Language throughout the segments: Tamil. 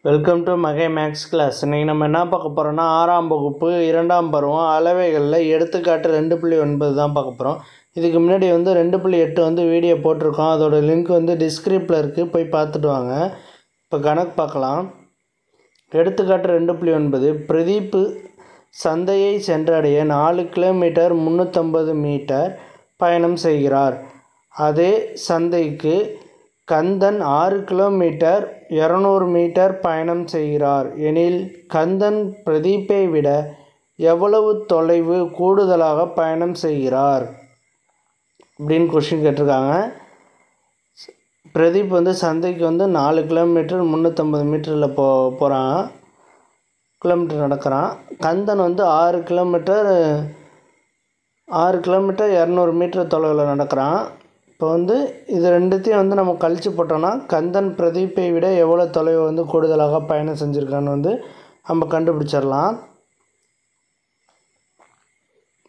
வெல்கம் டு மகை மேக்ஸ் கிளாஸ். இன்றைக்கி நம்ம என்ன பார்க்க போகிறோம்னா 6ஆம் வகுப்பு 2ஆம் பருவம் அளவைகளில் எடுத்துக்காட்டு 2.9 தான் பார்க்க போகிறோம். இதுக்கு முன்னாடி 2.8 வீடியோ போட்டிருக்கோம். அதோட லிங்க் டிஸ்கிரிப்டில் இருக்குது, போய் பார்த்துட்டு வாங்க. இப்போ கணக்கு பார்க்கலாம். எடுத்துக்காட்டு 2.9 பிரதீப் சந்தையை சென்றடைய 4 கிலோமீட்டர் 350 மீட்டர் பயணம் செய்கிறார். அதே சந்தைக்கு கந்தன் 6 கிலோமீட்டர் 200 மீட்டர் பயணம் செய்கிறார் எனில் கந்தன் பிரதீப்பை விட எவ்வளவு தொலைவு கூடுதலாக பயணம் செய்கிறார் அப்படின்னு கொஸ்டின் கேட்டிருக்காங்க. பிரதீப் சந்தைக்கு 4 கிலோமீட்டர் 350 மீட்டரில் போகிறான், கிலோமீட்டர் நடக்கிறான். கந்தன் 6 கிலோமீட்டர் 200 மீட்டர் தொலைவில் நடக்கிறான். இப்போ இது ரெண்டுத்தையும் நம்ம கழித்து போட்டோன்னா கந்தன் பிரதீப்பை விட எவ்வளோ தொலைவு கூடுதலாக பயணம் செஞ்சுருக்கான்னு நம்ம கண்டுபிடிச்சிடலாம்.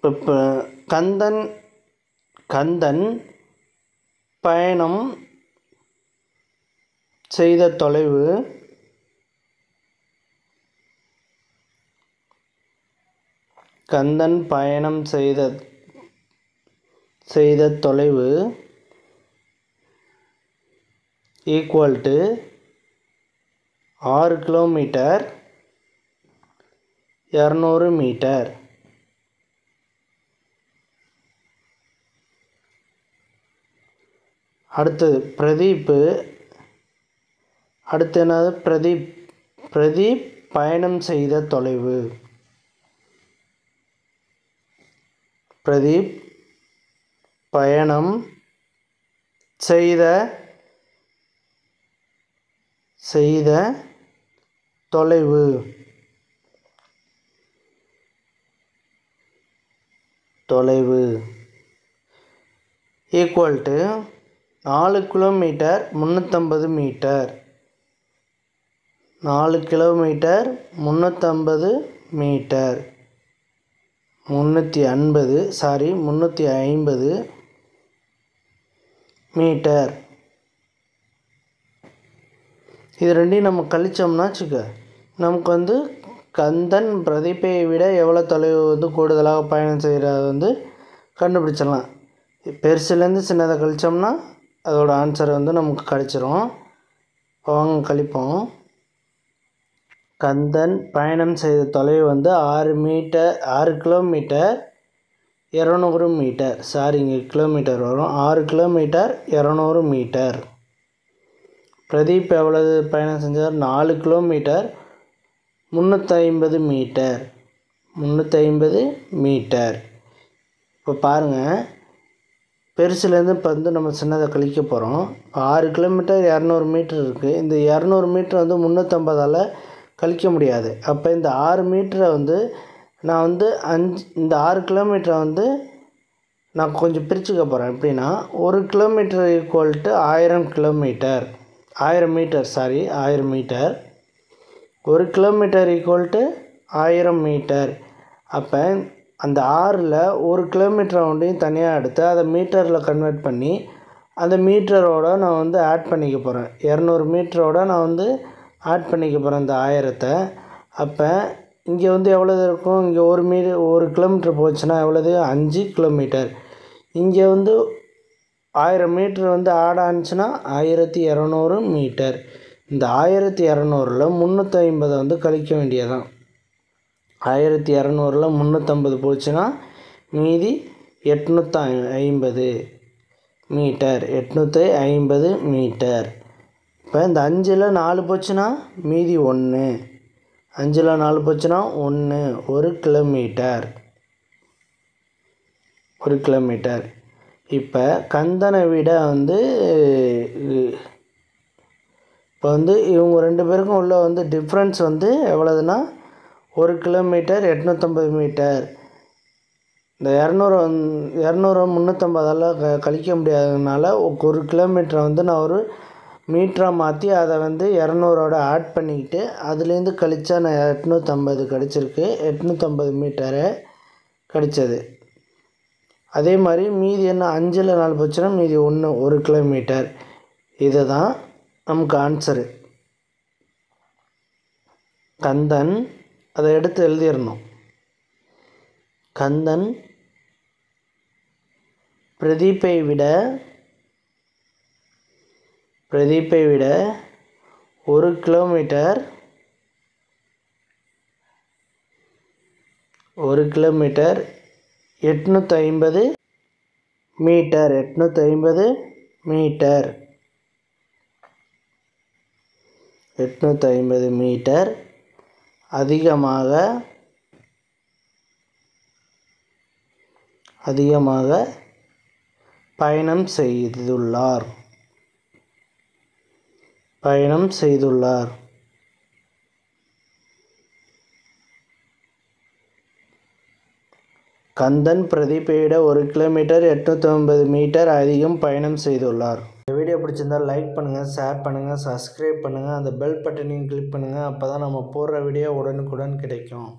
இப்போ கந்தன் பயணம் செய்த தொலைவு ஈக்குவல் டு 6 கிலோமீட்டர் 200 மீட்டர். அடுத்தது பிரதீப் பயணம் செய்த தொலைவு. பிரதீப் பயணம் செய்த தொலைவு equal to 4 kilometre 350 metre. 4 kilometre 350 metre 350 metre. இது ரெண்டையும் நம்ம கழிச்சோம்னா நமக்கு கந்தன் பிரதீப்பை விட எவ்வளோ தொலைவு கூடுதலாக பயணம் செய்கிறது கண்டுபிடிச்சிடலாம். பெருசுலேருந்து சின்னதை கழிச்சோம்னா அதோட ஆன்சர் நமக்கு கிடச்சிரும். வாங்க கழிப்போம். கந்தன் பயணம் செய்த தொலைவு 6 கிலோமீட்டர் 200 மீட்டர். இங்கே கிலோமீட்டர் வரும். 6 கிலோமீட்டர் 200 மீட்டர். பிரதீப் எவ்வளவு பயணம் செஞ்சார்? 4 கிலோமீட்டர் 350 மீட்டர். இப்போ பாருங்கள், பெருசுலேருந்து இப்போ நம்ம சின்னதை கழிக்க போகிறோம். 6 கிலோமீட்டர் 200 மீட்டர் இருக்குது. இந்த 200 மீட்டர் 350ஆல் கழிக்க முடியாது. அப்போ இந்த 6 மீட்டரை நான் இந்த 6 மீட்டரை நான் கொஞ்சம் பிரிச்சுக்க போகிறேன். எப்படின்னா, 1 kilometre equal to 1000 kilometre 1000 metre 1000 metre. 1 kilometre equal to 1000 metre. அப்போ அந்த 6ல் 1 கிலோமீட்டரை தனியாக எடுத்து அதை மீட்டரில் கன்வெர்ட் பண்ணி அந்த மீட்டரோடு நான் ஆட் பண்ணிக்க போகிறேன். 200 மீட்டரோடு நான் ஆட் பண்ணிக்க போகிறேன் இந்த 1000-த்தை. அப்போ இங்கே எவ்வளவு இருக்கும்? இங்கே 1 கிலோமீட்டர் போச்சுன்னா எவ்வளவு? 5 கிலோமீட்டர். இங்கே 1000 மீட்டர் ஆட் ஆனிச்சுன்னா 1200 மீட்டர். இந்த 1200ல் 350 கழிக்க வேண்டியதான். 1200ல் 350 போச்சுன்னா மீதி 850 மீட்டர். 850 மீட்டர். இப்போ இந்த 5ல் 4 போச்சுன்னா மீதி 1. 5ல் 4 போச்சுன்னா 1. 1 கிலோமீட்டர். 1 கிலோமீட்டர். இப்போ கந்தனை விட இப்போ இவங்க 2 பேருக்கும் உள்ள டிஃப்ரென்ஸ் எவ்வளோதுன்னா 1 கிலோமீட்டர் 850 மீட்டர். இந்த 200 350ஆல் கழிக்க முடியாததுனால 1 கிலோமீட்டரை நான் ஒரு மீட்டராக மாற்றி அதை 200ஓட ஆட் பண்ணிக்கிட்டு அதுலேருந்து கழிச்சா நான் 850 கிடச்சிருக்கு. 850 மீட்டரை கிடச்சது. அதே மாதிரி மீதி 5ல் 4 போச்சுன்னா மீதி 1 கிலோமீட்டர். இதுதான் நமக்கு ஆன்சரு. கந்தன் அதை எடுத்து எழுதிடணும். கந்தன் பிரதீப்பை விட 1 கிலோமீட்டர் 850 மீட்டர் அதிகமாக பயணம் செய்துள்ளார். கந்தன் பிரதீப்பை விட 1 கிலோமீட்டர் 850 மீட்டர் அதிகம் பயணம் செய்துள்ளார். இந்த வீடியோ பிடிச்சிருந்தால் லைக் பண்ணுங்கள், ஷேர் பண்ணுங்கள், சப்ஸ்கிரைப் பண்ணுங்கள், அந்த பெல் பட்டனையும் கிளிக் பண்ணுங்கள். அப்போ தான் நம்ம போடுற வீடியோ உடனுக்குடன் கிடைக்கும்.